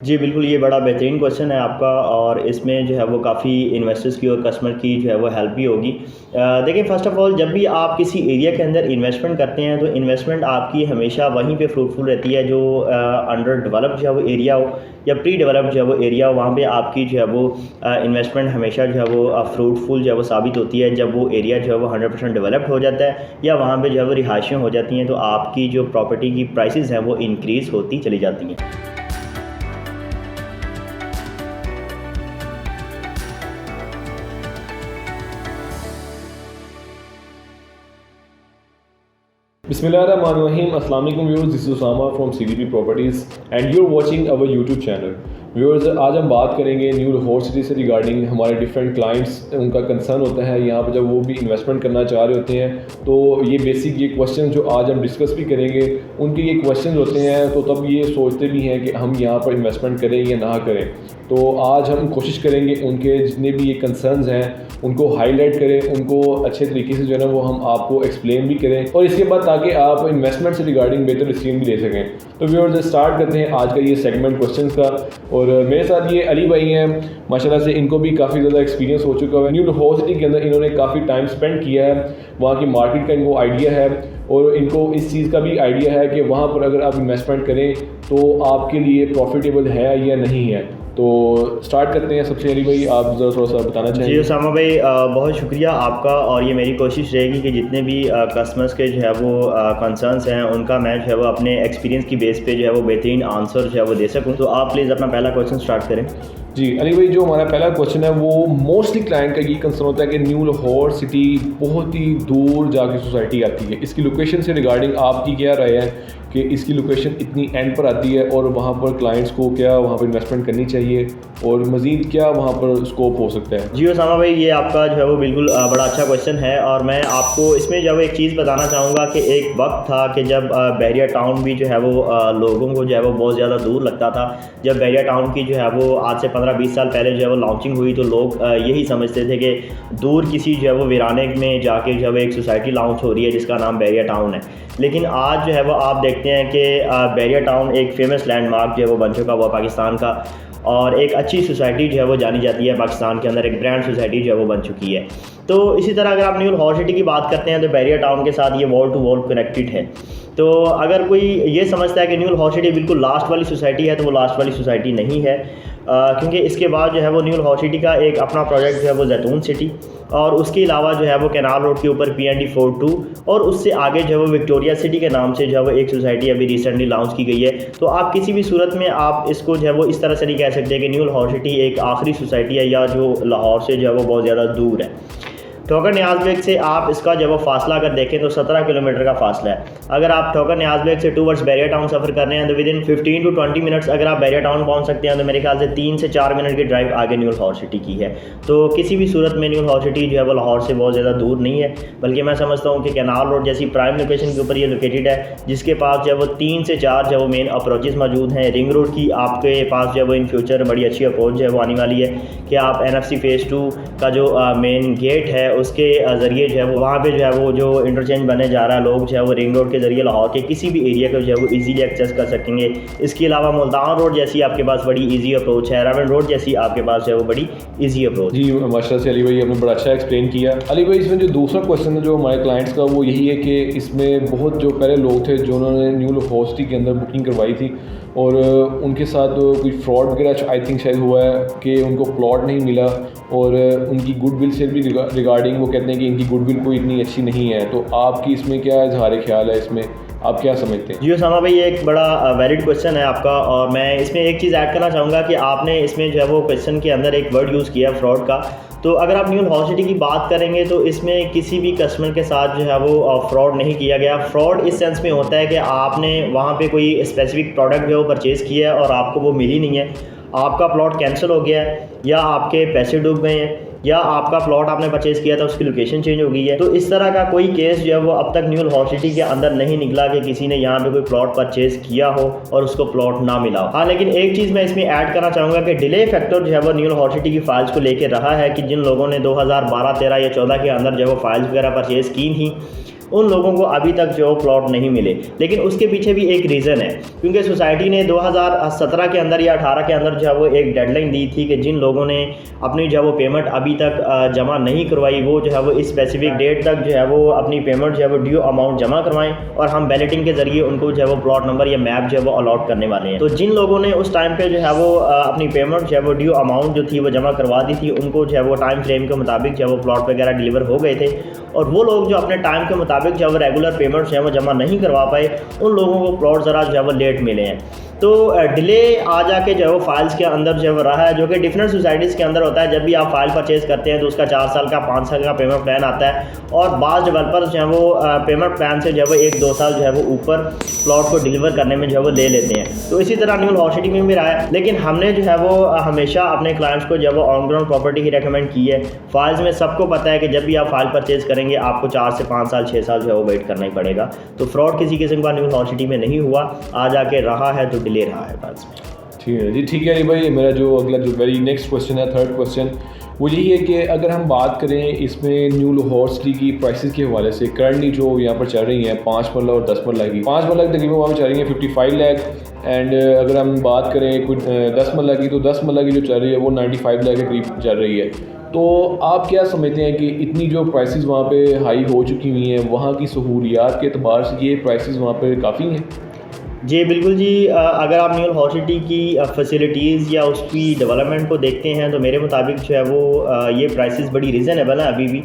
जी, बिल्कुल, ये बड़ा बेहतरीन क्वेश्चन है आपका और इसमें जो है वो काफ़ी इन्वेस्टर्स की और कस्टमर की जो है वो हेल्प भी होगी। देखिए फ़र्स्ट ऑफ़ ऑल जब भी आप किसी एरिया के अंदर इन्वेस्टमेंट करते हैं तो इन्वेस्टमेंट आपकी हमेशा वहीं पे फ्रूटफुल रहती है जो अंडर डेवलप्ड जो है वो एरिया हो या प्री डेवलप्ड जो है वो एरिया हो, वहाँ पे आपकी जो है वो इन्वेस्टमेंट हमेशा जो है वो फ्रूटफुल जो है वो साबित होती है जब वो एरिया जो है वो 100% डेवलप्ड हो जाता है या वहाँ पे जो है वो रिहाइशें हो जाती हैं, तो आपकी जो प्रॉपर्टी की प्राइसेज़ हैं वो इंक्रीज़ होती चली जाती हैं। Bismillahirrahmanirrahim. Assalamu alaikum viewers. This is Usama from CDP Properties and you're watching our YouTube channel. Viewers, आज हम बात करेंगे न्यू लाहौर सिटी से रिगार्डिंग हमारे डिफरेंट क्लाइंट्स, उनका कंसर्न होता है यहाँ पर जब वो भी इन्वेस्टमेंट करना चाह रहे होते हैं। तो ये बेसिक ये क्वेश्चन जो आज हम डिस्कस भी करेंगे, उनके ये क्वेश्चन होते हैं तो तब ये सोचते भी हैं कि हम यहाँ पर इन्वेस्टमेंट करें या ना करें। तो आज हम कोशिश करेंगे उनके जितने भी ये कंसर्न्स हैं उनको हाईलाइट करें, उनको अच्छे तरीके से जो है ना वो हम आपको एक्सप्लेन भी करें और इसके बाद ताकि आप इन्वेस्टमेंट से रिगार्डिंग बेहतर डिसीजन भी ले सकें। तो व्यूअर्स, स्टार्ट करते हैं आज का ये सेगमेंट क्वेश्चंस का। और मेरे साथ ये अली भाई हैं, माशाल्लाह से इनको भी काफ़ी ज़्यादा एक्सपीरियंस हो चुका है। न्यू लाहौर सिटी के अंदर इन्होंने काफ़ी टाइम स्पेंड किया है, वहाँ की मार्केट का इनको आइडिया है और इनको इस चीज़ का भी आइडिया है कि वहाँ पर अगर आप इन्वेस्टमेंट करें तो आपके लिए प्रॉफिटेबल है या नहीं है। तो स्टार्ट करते हैं। सबसे अली भाई, आप ज़रा थोड़ा सा बताना चाहिए। जी उसामा भाई, बहुत शुक्रिया आपका और ये मेरी कोशिश रहेगी कि जितने भी कस्टमर्स के जो है वो कंसर्न्स हैं उनका मैं जो है वो अपने एक्सपीरियंस की बेस पे जो है वो बेहतरीन आंसर जो है वो दे सकूं। तो आप प्लीज़ अपना पहला क्वेश्चन स्टार्ट करें। जी अली भाई, जो हमारा पहला क्वेश्चन है वो मोस्टली क्लाइंट का ये कंसर्न होता है कि न्यू लाहौर सिटी बहुत ही दूर जाके सोसाइटी आती है। इसकी लोकेशन से रिगार्डिंग आपकी क्या राय है कि इसकी लोकेशन इतनी एंड पर आती है और वहाँ पर क्लाइंट्स को क्या वहाँ पर इन्वेस्टमेंट करनी चाहिए और मज़ीद क्या वहाँ पर स्कोप हो सकता है? जी उसामा भाई, ये आपका जो है वो बिल्कुल बड़ा अच्छा क्वेश्चन है और मैं आपको इसमें जो है एक चीज़ बताना चाहूँगा कि एक वक्त था कि जब बहरिया टाउन भी जो है वो लोगों को जो है वो बहुत ज़्यादा दूर लगता था। जब बहरिया टाउन की जो है वो आज से 15-20 साल पहले जो है वो लॉन्चिंग हुई तो लोग यही समझते थे कि दूर किसी जो है वो वीराने में जाके जो है वो एक सोसाइटी लॉन्च हो रही है जिसका नाम बहरिया टाउन है। लेकिन आज जो है वो आप देखते हैं कि बहरिया टाउन एक फेमस लैंडमार्क जो है वो बन चुका हुआ पाकिस्तान का और एक अच्छी सोसाइटी जो है वो जानी जाती है पाकिस्तान के अंदर, एक ब्रांड सोसाइटी जो है वो बन चुकी है। तो इसी तरह अगर आप न्यू लाहौर सिटी की बात करते हैं तो बहरिया टाउन के साथ ये वॉल टू वॉल कनेक्टेड है। तो अगर कोई ये समझता है कि न्यू लाहौर सिटी बिल्कुल लास्ट वाली सोसाइटी है तो वो लास्ट वाली सोसाइटी नहीं है, क्योंकि इसके बाद जो है वो न्यू लाहौर सिटी का एक अपना प्रोजेक्ट जो है वो जैतून सिटी और उसके अलावा जो है वो कैनाल रोड के ऊपर PND 42 और उससे आगे जो है वो विक्टोरिया सिटी के नाम से जो है वो एक सोसाइटी अभी रिसेंटली लॉन्च की गई है। तो आप किसी भी सूरत में आप इसको जो है वो इस तरह से नहीं कह सकते कि न्यू लाहौर सिटी एक आखिरी सोसाइटी है या जो लाहौर से जो है वो बहुत ज़्यादा दूर है। ठोकर न्याज बेग से आप इसका जब वो फासला अगर देखें तो 17 किलोमीटर का फासला है। अगर आप ठोकर न्याज बेग से टूवर्ड्स बहरिया टाउन सफ़र कर रहे हैं तो विद इन 15 to 20 मिनट्स अगर आप बहरिया टाउन पहुंच सकते हैं तो मेरे ख्याल से 3 से 4 मिनट की ड्राइव आगे न्यू लाहौर सिटी की है। तो किसी भी सूरत में न्यू लाहौर सिटी जो है वो लाहौर से बहुत ज़्यादा दूर नहीं है, बल्कि मैं समझता हूँ कि कैनाल रोड जैसी प्राइम लोकेशन के ऊपर ये लोकेटेड है जिसके पास जो है वो 3 से 4 जो है वो मेन अप्रोचेस मौजूद हैं। रिंग रोड की आपके पास जो है वो इन फ्यूचर बड़ी अच्छी अप्रोच जो है वो आने वाली है कि आप NFC Phase 2 का जो मेन गेट है उसके ज़रिए जो है वो वहाँ पे जो है वो जो इंटरचेंज बने जा रहा है, लोग जो है वो रिंग रोड के ज़रिए लाहौर के किसी भी एरिया को जो है वो इजीली एक्सेस कर सकेंगे। इसके अलावा मुल्तान रोड जैसी आपके पास बड़ी इजी अप्रोच है, रावल रोड जैसी आपके पास जो है वो बड़ी इजी अप्रोच। जी माशाल्लाह से अली भाई आपने बड़ा अच्छा एक्सप्लेन किया। अली भाई, इसमें जो दूसरा क्वेश्चन है जो हमारे क्लाइंट्स का वो यही है कि इसमें बहुत जो पहले लोग थे जो उन्होंने न्यू लाहौर सिटी के अंदर बुकिंग करवाई थी और उनके साथ कोई फ्रॉड वगैरह आई थिंक शायद हुआ है कि उनको प्लॉट नहीं मिला और उनकी गुडविल से भी रिगार्डिंग वो कहते हैं कि इनकी गुडविल कोई इतनी अच्छी नहीं है। तो आपकी इसमें क्या इजहार ख्याल है, इसमें आप क्या समझते हैं? जी उसामा भाई, ये एक बड़ा वैलिड क्वेश्चन है आपका और मैं इसमें एक चीज़ ऐड करना चाहूँगा कि आपने इसमें जो है वो क्वेश्चन के अंदर एक वर्ड यूज़ किया फ्रॉड का। तो अगर आप न्यू लाहौर सिटी की बात करेंगे तो इसमें किसी भी कस्टमर के साथ जो है वो फ्रॉड नहीं किया गया। फ्रॉड इस सेंस में होता है कि आपने वहाँ पे कोई स्पेसिफिक प्रोडक्ट जो है वो परचेज़ किया है और आपको वो मिली नहीं है, आपका प्लॉट कैंसिल हो गया है या आपके पैसे डूब गए हैं या आपका प्लॉट आपने परचेज़ किया था उसकी लोकेशन चेंज हो गई है। तो इस तरह का कोई केस जो है वो अब तक न्यू लाहौर सिटी के अंदर नहीं निकला कि किसी ने यहाँ पे कोई प्लॉट परचेज़ किया हो और उसको प्लॉट ना मिला हो। हाँ, लेकिन एक चीज़ मैं इसमें ऐड करना चाहूँगा कि डिले फैक्टर जो है वो न्यू लाहौर सिटी की फाइल्स को लेकर रहा है कि जिन लोगों ने 2012, 13 या 14 के अंदर जो है वो फाइल्स वगैरह परचेज़ की थी उन लोगों को अभी तक जो प्लॉट नहीं मिले। लेकिन उसके पीछे भी एक रीज़न है, क्योंकि सोसाइटी ने 2017 के अंदर या 18 के अंदर जो है वो एक डेडलाइन दी थी कि जिन लोगों ने अपनी जो है वो पेमेंट अभी तक जमा नहीं करवाई, वो जो है वो इस स्पेसिफिक डेट तक जो है वो अपनी पेमेंट जो है वो ड्यू अमाउंट जमा करवाएं, और हम बैलेटिंग के ज़रिए उनको जो है वो प्लॉट नंबर या मैप जो है वो अलॉट करने वाले हैं। तो जिन लोगों ने उस टाइम पे जो है वो अपनी पेमेंट जो है वो ड्यू अमाउंट जो थी वो जमा करवा दी थी, उनको जो है वो टाइम फ्रेम के मुताबिक जो है वो प्लॉट वगैरह डिलीवर हो गए थे। और वो लोग जो अपने टाइम के मुताबिक जो है वो रेगुलर पेमेंट जो है वो जमा नहीं करवा पाए, उन लोगों को प्लॉट ज़रा जो है वो लेट मिले हैं। तो डिले आ जाके जो है वो फाइल्स के अंदर जो है वो रहा है, जो कि डिफरेंट सोसाइटीज़ के अंदर होता है। जब भी आप फाइल परचेज़ करते हैं तो उसका 4 साल का 5 साल का पेमेंट प्लान आता है, और बाज़ डेवलपर्स जो है वो पेमेंट प्लान से जो है वो 1-2 साल जो है वो ऊपर प्लॉट को डिलीवर करने में जो है वो ले लेते हैं। तो इसी तरह न्यू हॉट सिटी में भी रहा है। लेकिन हमने जो है वो हमेशा अपने क्लाइंट्स को जो है वो on ground property he recommend की है। फाइल्स में सबको पता है कि जब भी आप फाइल परचेज़ करेंगे आपको 4 से 5 साल 6 साल जो है वो वेट करना ही पड़ेगा। तो फ्रॉड किसी किस्म का न्यू हॉट सिटी में नहीं हुआ, आ जाके रहा है तो डिले रहा है फाइल्स में। ठीक है जी, ठीक है भाई। मेरा जो अगला जो वेरी नेक्स्ट क्वेश्चन है, थर्ड क्वेश्चन, वो यही है कि अगर हम बात करें इसमें न्यू लाहौर सिटी की प्राइसेस के हवाले से, करंटली जो यहाँ पर चल रही हैं 5 मरला और 10 मरला की, 5 मरला की तकरीबन वहाँ पर चल रही है 55 लाख, एंड अगर हम बात करें कुछ 10 मरला की, तो 10 मरला की जो चल रही है वो 95 लाख के करीब चल रही है। तो आप क्या समझते हैं कि इतनी जो प्राइसेस वहाँ पे हाई हो चुकी हुई हैं, वहाँ की सहूलियात के अतबार से ये प्राइसेस वहाँ पे काफ़ी हैं? जी बिल्कुल जी। अगर आप न्यू हॉट सिटी की फैसिलिटीज़ या उसकी डेवलपमेंट को देखते हैं तो मेरे मुताबिक जो है वो ये प्राइसेस बड़ी रीज़नेबल है अभी भी।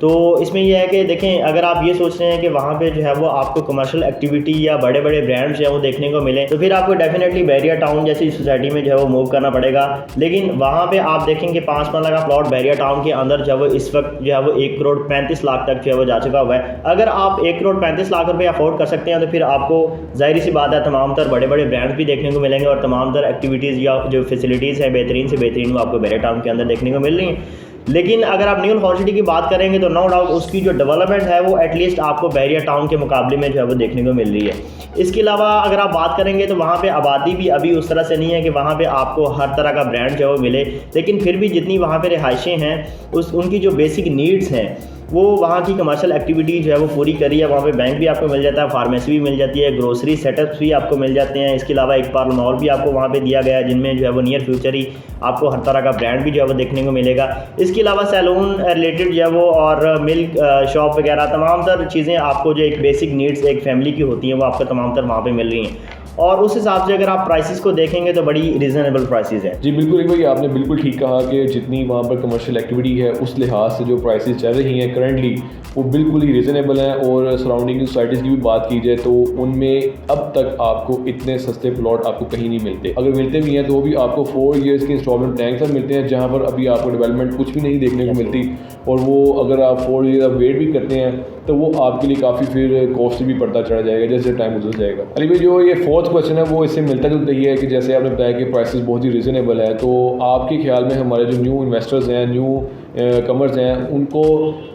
तो इसमें यह है कि देखें, अगर आप ये सोच रहे हैं कि वहाँ पे जो है वो आपको कमर्शियल एक्टिविटी या बड़े बड़े ब्रांड्स जो है वो देखने को मिले, तो फिर आपको डेफिनेटली बैरिया टाउन जैसी सोसाइटी में जो है वो मूव करना पड़ेगा। लेकिन वहाँ पे आप देखेंगे 5 मरला का प्लॉट बैरिया टाउन के अंदर जो है वो इस वक्त जो है वो 1 करोड़ 35 लाख तक जो है वो जा चुका हुआ है। अगर आप 1 करोड़ 35 लाख रुपये अफोर्ड कर सकते हैं तो फिर आपको जाहिर सी बात है तमाम तर बड़े बड़े ब्रांड्स भी देखने को मिलेंगे, और तमाम तर एक्टिविटीज़ या जो फैसिलिटीज़ हैं बेहतरीन से बेहतरीन वो आपको बैरिया टाउन के अंदर देखने को मिल रही हैं। लेकिन अगर आप न्यू हॉट सिटी की बात करेंगे तो नो डाउट उसकी जो डेवलपमेंट है वो एटलीस्ट आपको बैरिया टाउन के मुकाबले में जो है वो देखने को मिल रही है। इसके अलावा अगर आप बात करेंगे तो वहाँ पे आबादी भी अभी उस तरह से नहीं है कि वहाँ पे आपको हर तरह का ब्रांड जो है वो मिले, लेकिन फिर भी जितनी वहाँ पे रिहाइशें हैं उनकी जो बेसिक नीड्स हैं वो वहाँ की कमर्शियल एक्टिविटी जो है वो पूरी करी है। वहाँ पे बैंक भी आपको मिल जाता है, फार्मेसी भी मिल जाती है, ग्रोसरी सेटअप्स भी आपको मिल जाते हैं। इसके अलावा एक पार्ल मॉल भी आपको वहाँ पे दिया गया है, जिनमें जो है वो नियर फ्यूचर ही आपको हर तरह का ब्रांड भी जो है वो देखने को मिलेगा। इसके अलावा सैलून रिलेटेड जो है वो और मिल्क शॉप वगैरह तमाम तर चीज़ें आपको जो एक बेसिक नीड्स एक फैमिली की होती हैं वो आपको तमाम तर वहाँ पर मिल रही हैं। और उस हिसाब से अगर आप प्राइसेस को देखेंगे तो बड़ी रीज़नेबल प्राइसेस हैं। जी बिल्कुल भाई, आपने बिल्कुल ठीक कहा कि जितनी वहाँ पर कमर्शियल एक्टिविटी है उस लिहाज से जो प्राइसेस चल रही हैं करंटली वो बिल्कुल ही रीज़नेबल हैं। और सराउंडिंग सोसाइटीज़ की भी बात की जाए तो उनमें अब तक आपको इतने सस्ते प्लॉट आपको कहीं नहीं मिलते। अगर मिलते भी हैं तो भी आपको 4 ईयर्स के इंस्टॉलमेंट प्लान पर मिलते हैं, जहाँ पर अभी आपको डेवलपमेंट कुछ भी नहीं देखने को मिलती। और वो अगर आप 4 ईयर वेट भी करते हैं तो वो आपके लिए काफ़ी फिर कॉस्टली भी पड़ता चला जाएगा जैसे टाइम गुजर जाएगा। अली भाई, जो ये 4th क्वेश्चन है वो इससे मिलता जुलता ही है कि जैसे आपने बताया कि प्राइसेस बहुत ही रीज़नेबल है, तो आपके ख्याल में हमारे जो न्यू इन्वेस्टर्स हैं, न्यू कमर्स हैं, उनको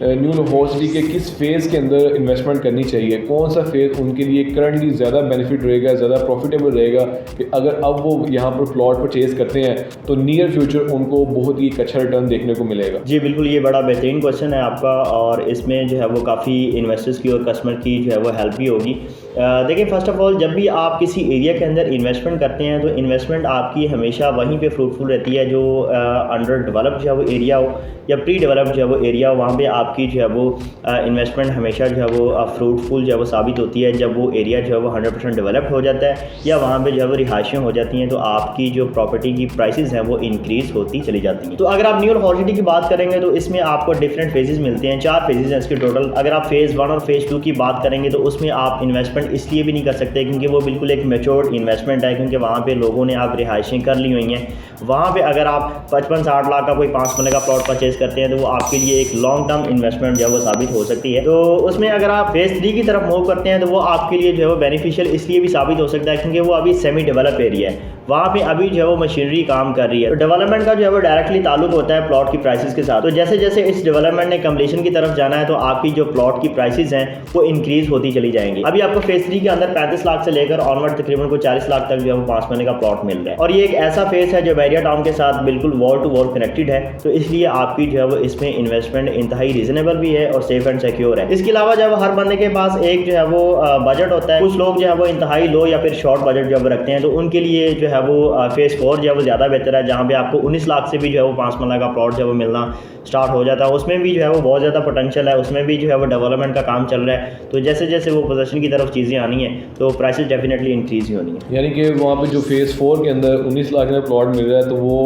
न्यू लाहौर सिटी के किस फेज़ के अंदर इन्वेस्टमेंट करनी चाहिए? कौन सा फेज़ उनके लिए करंटली ज़्यादा बेनिफिट रहेगा, ज़्यादा प्रॉफिटेबल रहेगा कि अगर अब वो यहाँ पर प्लॉट परचेज़ करते हैं तो नियर फ्यूचर उनको बहुत ही अच्छा रिटर्न देखने को मिलेगा? जी बिल्कुल, ये बड़ा बेहतरीन क्वेश्चन है आपका, और इसमें जो है वो काफ़ी इन्वेस्टर्स की और कस्टमर की जो है वो हेल्प भी होगी। देखिए, फ़र्स्ट ऑफ ऑल जब भी आप किसी एरिया के अंदर इन्वेस्टमेंट करते हैं तो इन्वेस्टमेंट आपकी हमेशा वहीं पे फ्रूटफुल रहती है जो अंडर डेवलप जो है वो एरिया हो या प्री डेवलप जो है वो एरिया हो। वहाँ पे आपकी जो है वो इन्वेस्टमेंट हमेशा जो है वो फ्रूटफुल जो है वो साबित होती है जब वो एरिया जो है वो 100% डेवलप्ड हो जाता है या वहाँ पे जो है वो रिहाइशें हो जाती हैं, तो आपकी जो प्रॉपर्टी की प्राइसेस हैं वो इंक्रीज़ होती चली जाती हैं। तो अगर आप न्यू हॉट सिटी की बात करेंगे तो इसमें आपको डिफरेंट फेजेस मिलते हैं, 4 फेजेस हैं इसके टोटल। अगर आप फेज़ 1 और फेज़ 2 की बात करेंगे तो उसमें आप इन्वेस्टमेंट इसलिए भी नहीं कर सकते क्योंकि वो बिल्कुल एक मैच्योर्ड इन्वेस्टमेंट है, क्योंकि वहाँ पे लोगों ने आप रिहाइशें कर ली हुई हैं। वहाँ पे अगर आप 55-60 लाख का कोई 5 मरले का प्लॉट परचेज़ करते हैं तो वो आपके लिए एक लॉन्ग टर्म इन्वेस्टमेंट जो है वो साबित हो सकती है। तो उसमें अगर आप फेज़ 3 की तरफ मूव करते हैं तो वो आपके लिए जो है वो बेनिफिशियल इसलिए भी साबित हो सकता है क्योंकि वो अभी सेमी डेवलप एरिया है। वहाँ पे अभी जो है वो मशीनरी काम कर रही है। तो डेवलपमेंट का जो है वो डायरेक्टली ताल्लुक होता है प्लॉट की प्राइसेस के साथ। तो जैसे जैसे इस डेवलपमेंट ने कंप्लीशन की तरफ जाना है तो आपकी जो प्लॉट की प्राइसेस हैं वो इंक्रीज होती चली जाएंगी। अभी आपको फेज 3 के अंदर 35 लाख से लेकर ऑनवर्ड तकरीबन को 40 लाख तक जो है वो 5 महीने का प्लॉट मिल रहा है, और ये एक ऐसा फेज है जो बहरिया टाउन के साथ बिल्कुल वॉल टू वॉल कनेक्टेड है। तो इसलिए आपकी जो है वो इसमें इन्वेस्टमेंट इंतहाई रीजनेबल भी है और सेफ एंड सिक्योर है। इसके अलावा जब हर बंदे के पास एक जो है वो बजट होता है, कुछ लोग जो है वो इंतहाई लो या फिर शॉर्ट बजट जब रखते हैं तो उनके लिए जो है वो फेज 4 जो है वो ज़्यादा बेहतर है, जहाँ पे आपको 19 लाख से भी जो है वो 5 मरला का प्लॉट जो है वो मिलना स्टार्ट हो जाता है। उसमें भी जो है वो बहुत ज़्यादा पोटेंशियल है, उसमें भी जो है वो डेवलपमेंट का काम चल रहा है। तो जैसे जैसे वो पोजीशन की तरफ चीज़ें आनी है तो प्राइसेस डेफिनेटली इंक्रीज ही होनी है। यानी कि वहाँ पे जो फेज़ 4 के अंदर 19 लाख में प्लॉट मिल रहा है तो वो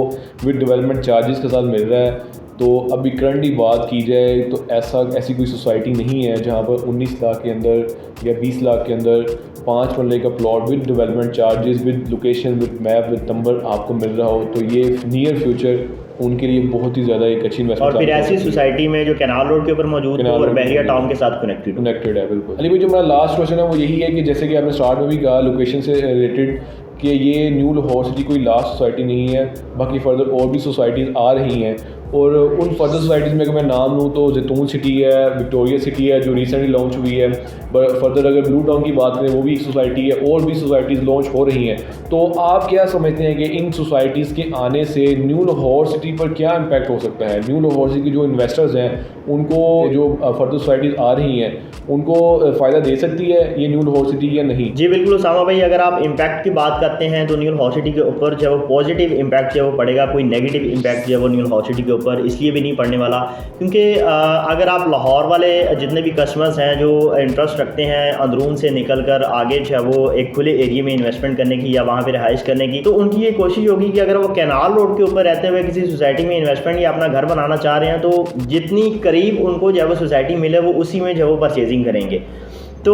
विद डेवलपमेंट चार्जेस के साथ मिल रहा है। तो अभी करंटली बात की जाए तो ऐसी कोई सोसाइटी नहीं है जहाँ पर 19 लाख के अंदर या 20 लाख के अंदर 5 मरले का plot with development charges, with location, with map, with number आपको मिल रहा हो। तो ये नियर फ्यूचर उनके लिए बहुत ही ज़्यादा एक अच्छी इन्वेस्टमेंट। और फिर ऐसी सोसाइटी में जो कैनाल रोड के ऊपर मौजूद है और बहरिया टाउन के साथ कनेक्टेड है। बिल्कुल अली भाई, जो मेरा लास्ट क्वेश्चन है वो यही है कि जैसे कि आपने स्टार्ट में भी कहा लोकेशन से रिलेटेड कि ये न्यू लाहौर सिटी कोई लास्ट सोसाइटी नहीं है, बाकी फर्दर और भी सोसाइटीज़ आ रही हैं। और उन फर्दर सोसाइटीज़ में अगर मैं नाम लूँ तो जैतून सिटी है, विक्टोरिया सिटी है जो रिसेंटली लॉन्च हुई है। फर्दर अगर ब्लू टाउन की बात करें वो भी एक सोसाइटी है, और भी सोसाइटीज़ लॉन्च हो रही हैं। तो आप क्या समझते हैं कि इन सोसाइटीज़ के आने से न्यू लाहौर सिटी पर क्या इम्पैक्ट हो सकता है? न्यू लाहौर सिटी के जो इन्वेस्टर्स हैं उनको, जो फर्दर सोसाइटीज़ आ रही हैं उनको फ़ायदा दे सकती है ये न्यू लाहौर सिटी या नहीं? जी बिल्कुल उसामा भाई, अगर आप इम्पैक्ट की बात करते हैं तो न्यू लाहौर सिटी के ऊपर जो है वो पॉजिटिव इम्पैक्ट जो है वो पड़ेगा। कोई नेगेटिव इम्पैक्ट जो है वो न्यू लाहौर सिटी के ऊपर इसलिए भी नहीं पड़ने वाला क्योंकि अगर आप लाहौर वाले जितने भी कस्टमर्स हैं जो इंटरेस्ट रखते हैं अंदरून से निकल कर आगे जो है वो एक खुले एरिया में इन्वेस्टमेंट करने की या वहाँ पर रिहाइश करने की, तो उनकी ये कोशिश होगी कि अगर वो कैनाल रोड के ऊपर रहते हुए किसी सोसाइटी में इन्वेस्टमेंट या अपना घर बनाना चाह रहे हैं तो जितनी करीब उनको जो है वो सोसाइटी मिले वो उसी में जो है वो परचेजिंग करेंगे। तो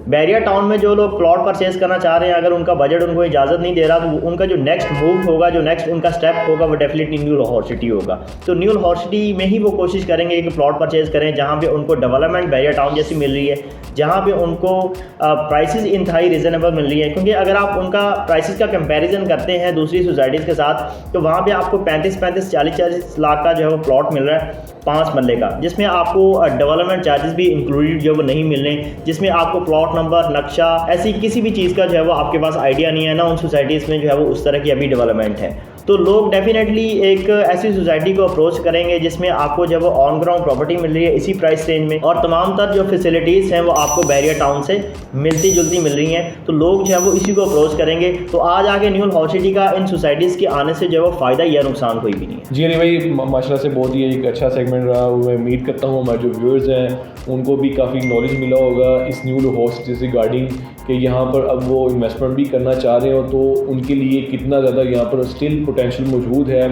बहरिया टाउन में जो लोग प्लॉट परचेज करना चाह रहे हैं, अगर उनका बजट उनको इजाज़त नहीं दे रहा तो उनका जो नेक्स्ट मूव होगा, जो नेक्स्ट उनका स्टेप होगा वो डेफिनेटली न्यू लाहौर सिटी होगा। तो न्यू लाहौर सिटी में ही वो कोशिश करेंगे कि प्लॉट परचेज करें जहाँ पे उनको डेवलपमेंट बहरिया टाउन जैसी मिल रही है, जहाँ पे उनको प्राइसेस इंतहाई रीज़नेबल मिल रही है। क्योंकि अगर आप उनका प्राइसेस का कंपैरिजन करते हैं दूसरी सोसाइटीज़ के साथ तो वहाँ पे आपको 35-35, 40-40 लाख का जो है वो प्लॉट मिल रहा है 5 मरले का, जिसमें आपको डेवलपमेंट चार्जेस भी इंक्लूडेड जो वो नहीं मिल रहे, जिसमें आपको प्लॉट नंबर, नक्शा, ऐसी किसी भी चीज़ का जो है वो आपके पास आइडिया नहीं है ना। उन सोसाइटीज़ में जो है वो उस तरह की अभी डेवलपमेंट है। तो लोग डेफिनेटली एक ऐसी सोसाइटी को अप्रोच करेंगे जिसमें आपको जब वो ऑन ग्राउंड प्रॉपर्टी मिल रही है इसी प्राइस रेंज में, और तमाम तर जो फैसिलिटीज़ हैं वो आपको बहरिया टाउन से मिलती जुलती मिल रही हैं। तो लोग जो है वो इसी को अप्रोच करेंगे। तो आज आगे न्यू लाहौर सिटी का इन सोसाइटीज़ के आने से जो है वो फ़ायदा या नुकसान कोई भी नहीं है। जी अली भाई, माशाल्लाह से बहुत ही एक अच्छा सेगमेंट रहा। मैं उम्मीद करता हूँ हमारे जो व्यूअर्स हैं उनको भी काफ़ी नॉलेज मिला होगा इस न्यू लाहौर सिटी रिगार्डिंग कि यहाँ पर अब वो इन्वेस्टमेंट भी करना चाह रहे हो तो उनके लिए कितना ज़्यादा यहाँ पर स्टिल पोटेंशियल मौजूद है,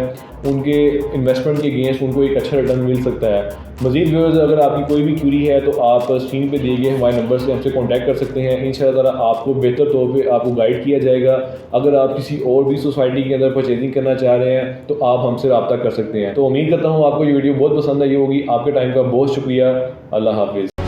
उनके इन्वेस्टमेंट के अगेंस्ट उनको एक अच्छा रिटर्न मिल सकता है। मज़ीद व्यूअर्स, अगर आपकी कोई भी क्यूरी है तो आप स्क्रीन पे दिए गए हमारे नंबर से हमसे कांटेक्ट कर सकते हैं। इंशाअल्लाह आपको बेहतर तौर पे आपको गाइड किया जाएगा। अगर आप किसी और भी सोसाइटी के अंदर परचेजिंग करना चाह रहे हैं तो आप हमसे रब्ता कर सकते हैं। तो उम्मीद करता हूँ आपको ये वीडियो बहुत पसंद आई होगी। आपके टाइम का बहुत शुक्रिया। अल्लाह हाफिज़।